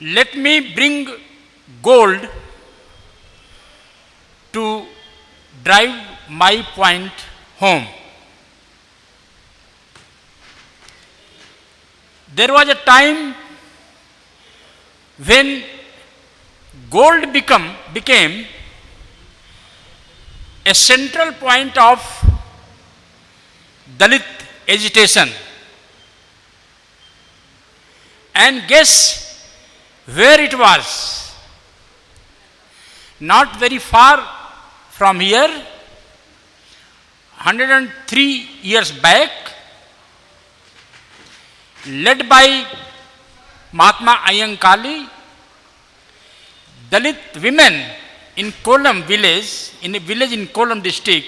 Let me bring gold to drive my point home. There was a time when gold became a central point of Dalit agitation. And guess where it was? Not very far from here, 103 years back, led by Mahatma Ayankali, Dalit women in Kollam village, in a village in Kollam district,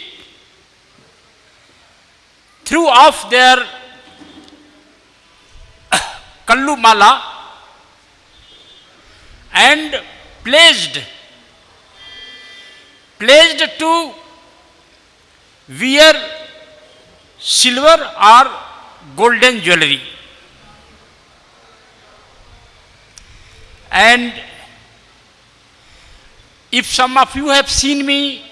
threw off their Kallu Mala and pledged to wear silver or golden jewelry. And if some of you have seen me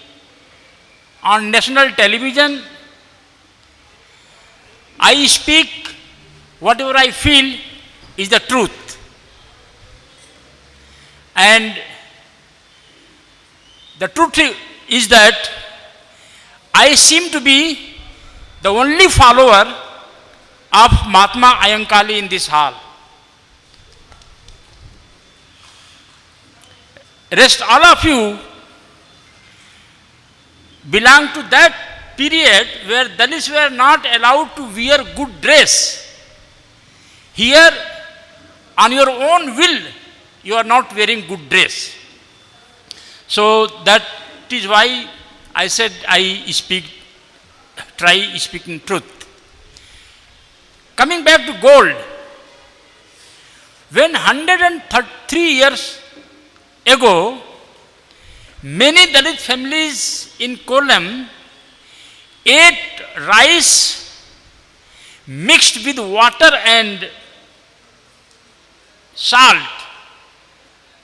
on national television, I speak whatever I feel is the truth. And the truth is that I seem to be the only follower of Mahatma Ayankali in this hall. Rest all of you belong to that period where Dalits were not allowed to wear good dress. Here, on your own will, you are not wearing good dress. So that is why I said try speaking truth. Coming back to gold, when 103 years ago, many Dalit families in Kollam ate rice mixed with water and salt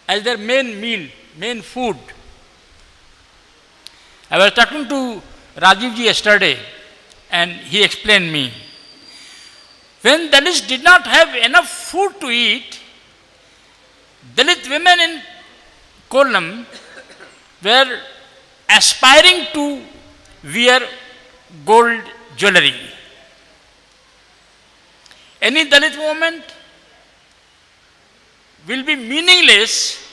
as their main food. I was talking to Rajiv ji yesterday and he explained me. When Dalits did not have enough food to eat, Dalit women in Kollam were aspiring to wear gold jewelry. Any Dalit movement will be meaningless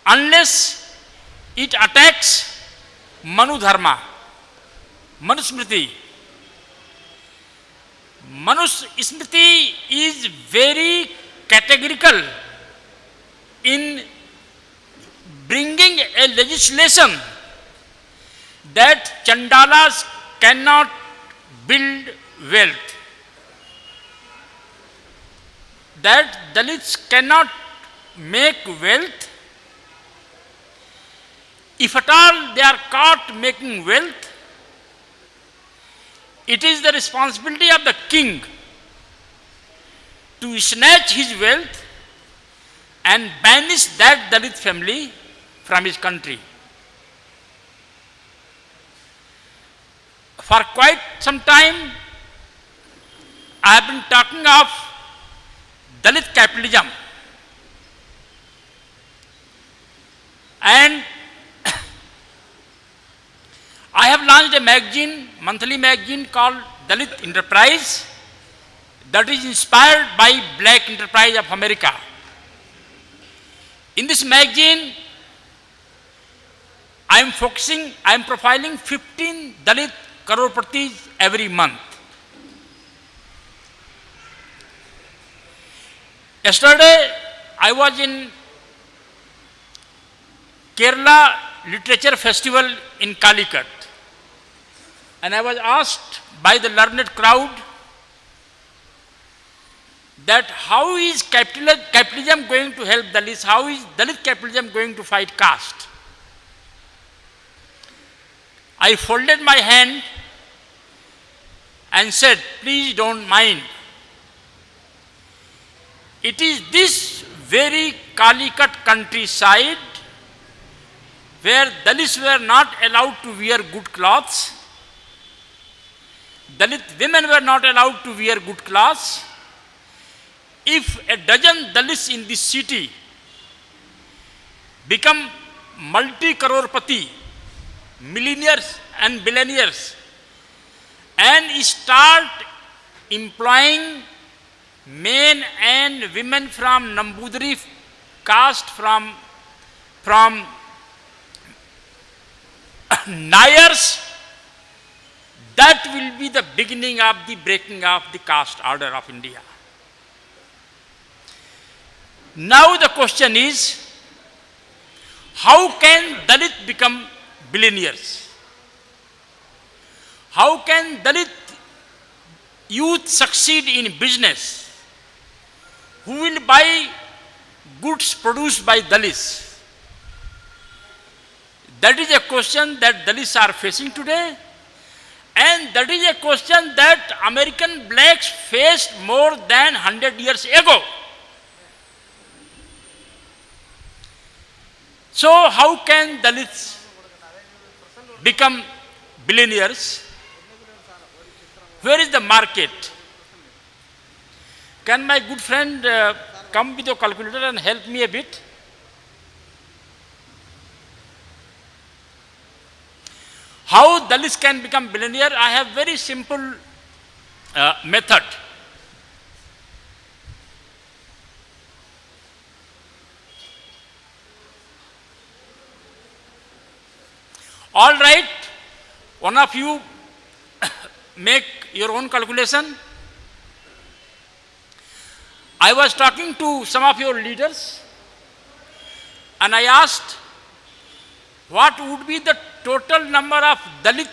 unless it attacks Manu Dharma, Manu Smriti. Manu Smriti is very categorical in bringing a legislation that Chandalas cannot build wealth, that Dalits cannot make wealth. If at all they are caught making wealth, it is the responsibility of the king to snatch his wealth and banish that Dalit family from his country. For quite some time, I have been talking of Dalit capitalism. And I have launched a magazine, monthly magazine called Dalit Enterprise, that is inspired by Black Enterprise of America. In this magazine, I am profiling 15 Dalit crororepatis every month. Yesterday, I was in Kerala Literature Festival in Calicut, and I was asked by the learned crowd that how is capitalism going to help Dalits? How is Dalit capitalism going to fight caste? I folded my hand and said, please don't mind. It is this very Calicut countryside where Dalits were not allowed to wear good clothes. Dalit women were not allowed to wear good clothes. If a dozen Dalits in this city become multi-crorepati, millionaires and billionaires, and start employing men and women from Nambudri caste, from Nayars, that will be the beginning of the breaking of the caste order of India. Now the question is, how can Dalit become billionaires? How can Dalit youth succeed in business? Who will buy goods produced by Dalits? That is a question that Dalits are facing today, and that is a question that American blacks faced more than 100 years ago. So how can Dalits become billionaires? Where is the market? Can my good friend come with your calculator and help me a bit? How Dalits can become billionaire? I have very simple method. All right, one of you make your own calculation. I was talking to some of your leaders and I asked, what would be the total number of Dalit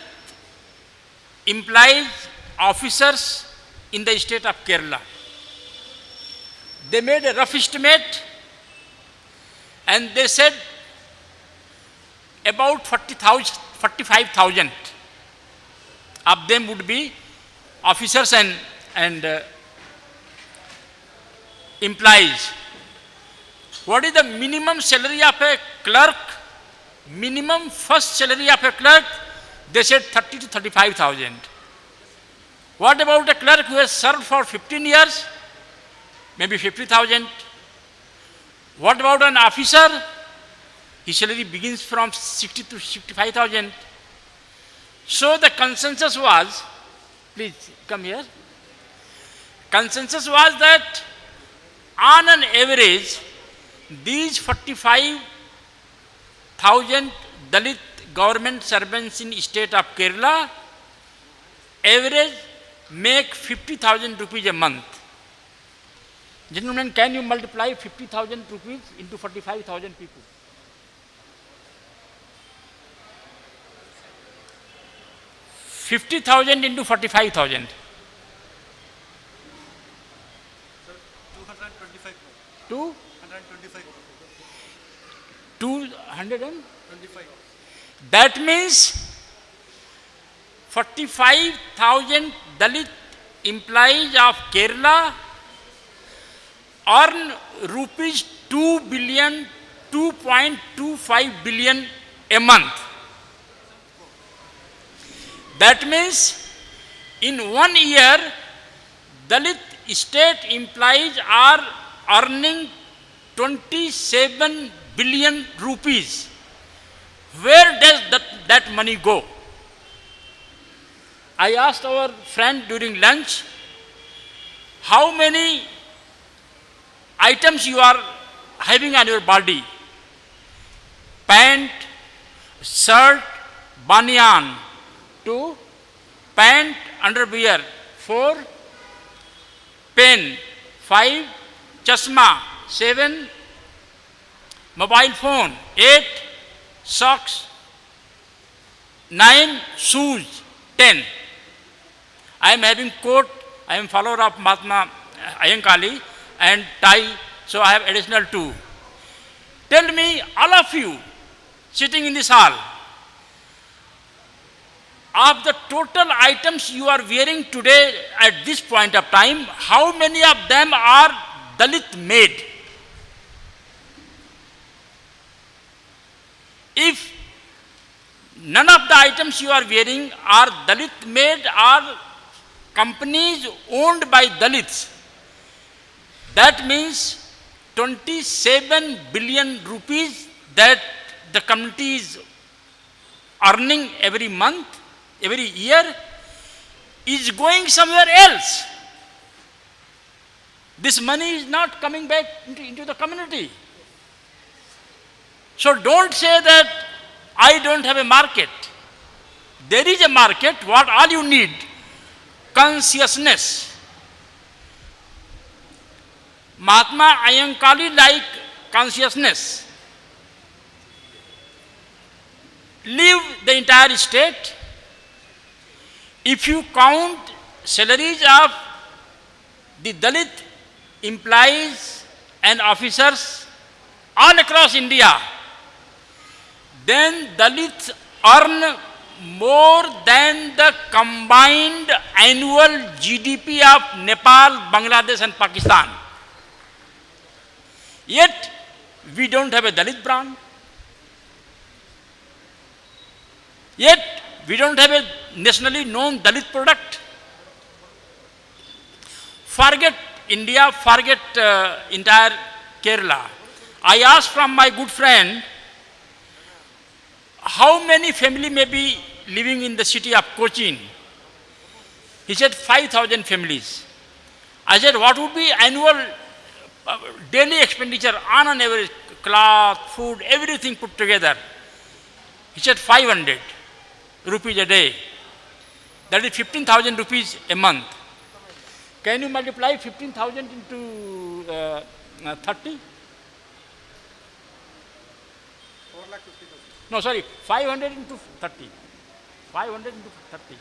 employees, officers in the state of Kerala? They made a rough estimate and they said about 45,000 of them would be officers and employees. What is the minimum salary of a clerk? Minimum first salary of a clerk, they said 30 to 35,000. What about a clerk who has served for 15 years? Maybe 50,000. What about an officer? His salary begins from 60 to 65,000. So the consensus was, please come here. Consensus was that on an average, these 45,000 Dalit government servants in state of Kerala average make 50,000 rupees a month. Gentlemen, can you multiply 50,000 rupees into 45,000 people? $50,000 into 45,000. 225. 225. That means 45,000 Dalit employees of Kerala earn rupees 2.25 billion a month. That means in 1 year, Dalit state employees are earning 27 billion rupees. Where does that money go? I asked our friend during lunch, how many items you are having on your body? Pant, shirt, banyan. 2, pant, underwear. 4, pen. 5, chashma. 7, mobile phone. 8, socks. 9, shoes. 10. I am having coat. I am follower of Mahatma Ayangali and tie. So I have additional 2. Tell me, all of you sitting in this hall, of the total items you are wearing today at this point of time, how many of them are Dalit made? if none of the items you are wearing are Dalit made or companies owned by Dalits, that means 27 billion rupees that the community is earning every month, every year, is going somewhere else. This money is not coming back into the community. So don't say that I don't have a market. There is a market. What all you need? Consciousness. Mahatma Ayankali like consciousness. Leave the entire state. If you count salaries of the Dalit employees and officers all across India, then Dalits earn more than the combined annual GDP of Nepal, Bangladesh and Pakistan. Yet, we don't have a Dalit brand. Yet, we don't have a nationally known Dalit product. Forget India, forget entire Kerala. I asked from my good friend, how many family may be living in the city of Cochin? He said 5,000 families. I said, what would be annual daily expenditure on an average, cloth, food, everything put together? He said 500 rupees a day. That is 15,000 rupees a month. Can you multiply 15,000 into 30? 4,50,000. No, sorry, 500 into 30. 500 into 30.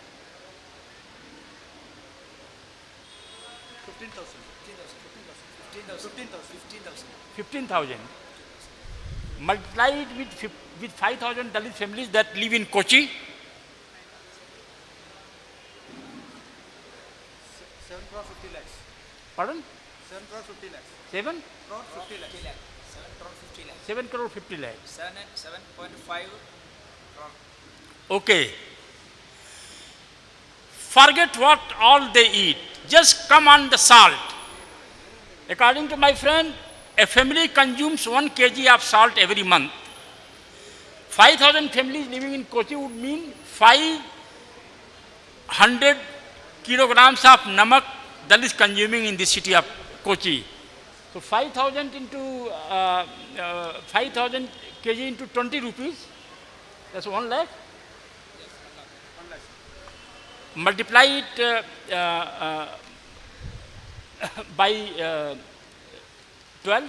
15,000. 15,000. Multiply it with 5,000 Dalit families that live in Kochi. 7 crore 50 lakhs. Pardon? 7 crore 50 lakhs. 7? 7 crore 50 lakhs. 7 crore 50 lakhs. 7 crore 50 lakhs. 7.5 crore. Okay. Forget what all they eat. Just come on the salt. According to my friend, a family consumes 1 kg of salt every month. 5,000 families living in Kochi would mean 500 kilograms of namak that is consuming in the city of Kochi. So 5,000 into 5,000 kg into 20 rupees, that's 1 lakh. 1 lakh. Multiply it by 12,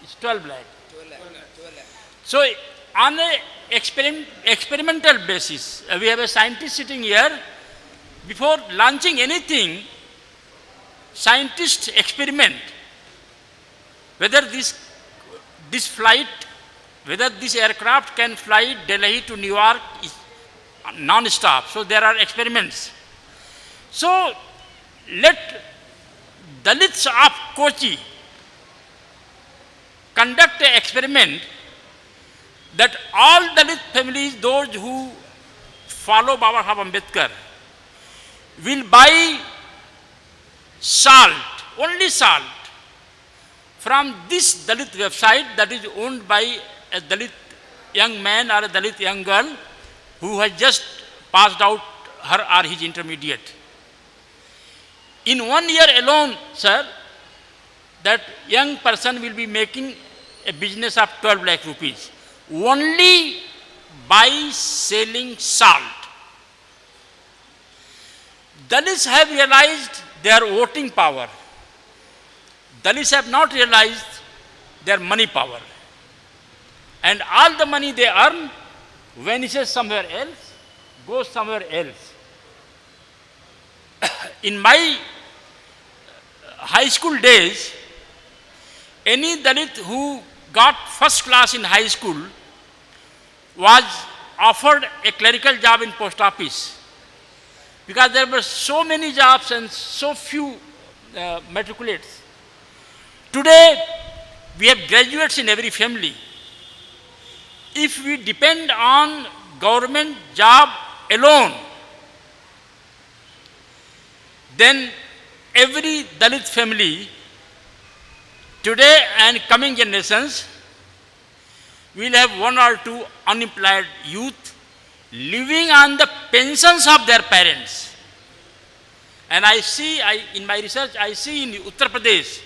it's 12 lakh. 12 lakh. 12 lakh. So on a experimental basis, we have a scientist sitting here. Before launching anything, scientists experiment whether this flight, whether this aircraft can fly Delhi to New York non-stop. So there are experiments. So let Dalits of Kochi conduct an experiment that all Dalit families, those who follow Baba Saheb Ambedkar, will buy salt, only salt, from this Dalit website that is owned by a Dalit young man or a Dalit young girl who has just passed out her or his intermediate. In 1 year alone, sir, that young person will be making a business of 12 lakh rupees only by selling salt. Dalits have realized their voting power. Dalits have not realized their money power. And all the money they earn vanishes somewhere else, goes somewhere else. In my high school days, any Dalit who got first class in high school was offered a clerical job in post office, because there were so many jobs and so few matriculates. Today, we have graduates in every family. if we depend on government job alone, then every Dalit family today and coming generations will have one or two unemployed youth living on the pensions of their parents. And I see, in my research, I see in Uttar Pradesh,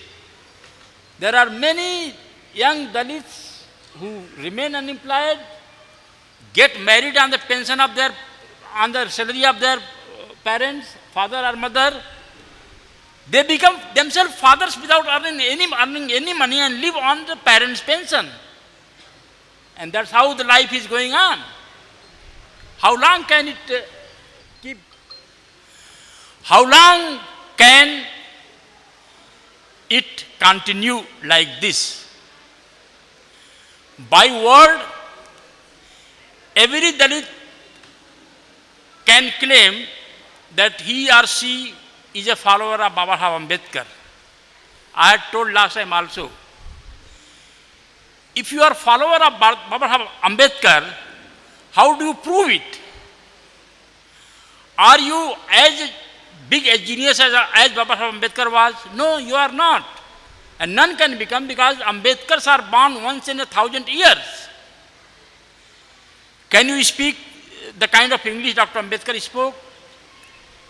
there are many young Dalits who remain unemployed, get married on the pension of their, on the salary of their parents, father or mother. They become themselves fathers without earning any money and live on the parents' pension. And that's how the life is going on. How long can it keep? How long can it continue like this? By word, every Dalit can claim that he or she is a follower of Baba Saheb Ambedkar. I had told last time also, if you are a follower of Baba Saheb Ambedkar, how do you prove it? Are you as big a genius as Baba Saheb Ambedkar was? No, you are not. And none can become, because Ambedkars are born once in 1,000 years. Can you speak the kind of English Dr. Ambedkar spoke?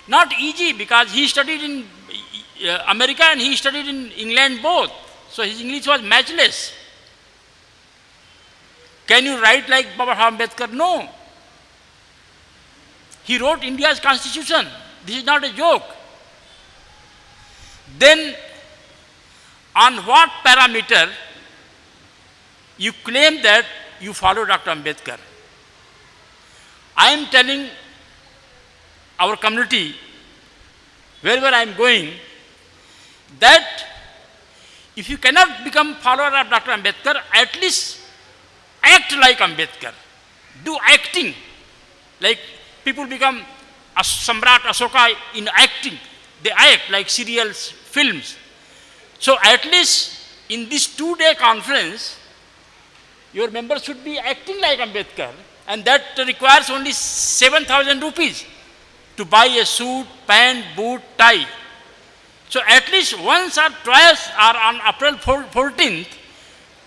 Not easy, because he studied in America and he studied in England both. So his English was matchless. Can you write like Baba Saheb Ambedkar? No. He wrote India's constitution. This is not a joke. Then, on what parameter you claim that you follow Dr. Ambedkar? I am telling our community, wherever I am going, that if you cannot become follower of Dr. Ambedkar, at least act like Ambedkar. Do acting. Like people become Samrat Ashoka in acting. They act like serials, films. So at least in this 2-day conference, your members should be acting like Ambedkar, and that requires only 7,000 rupees to buy a suit, pant, boot, tie. So at least once or twice or on April 14th,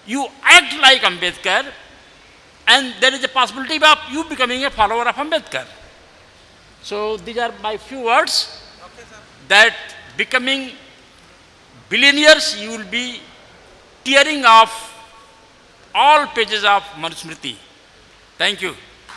you act like Ambedkar, and there is a possibility of you becoming a follower of Ambedkar. So these are my few words, that becoming billionaires, you will be tearing off all pages of Manusmriti. Thank you.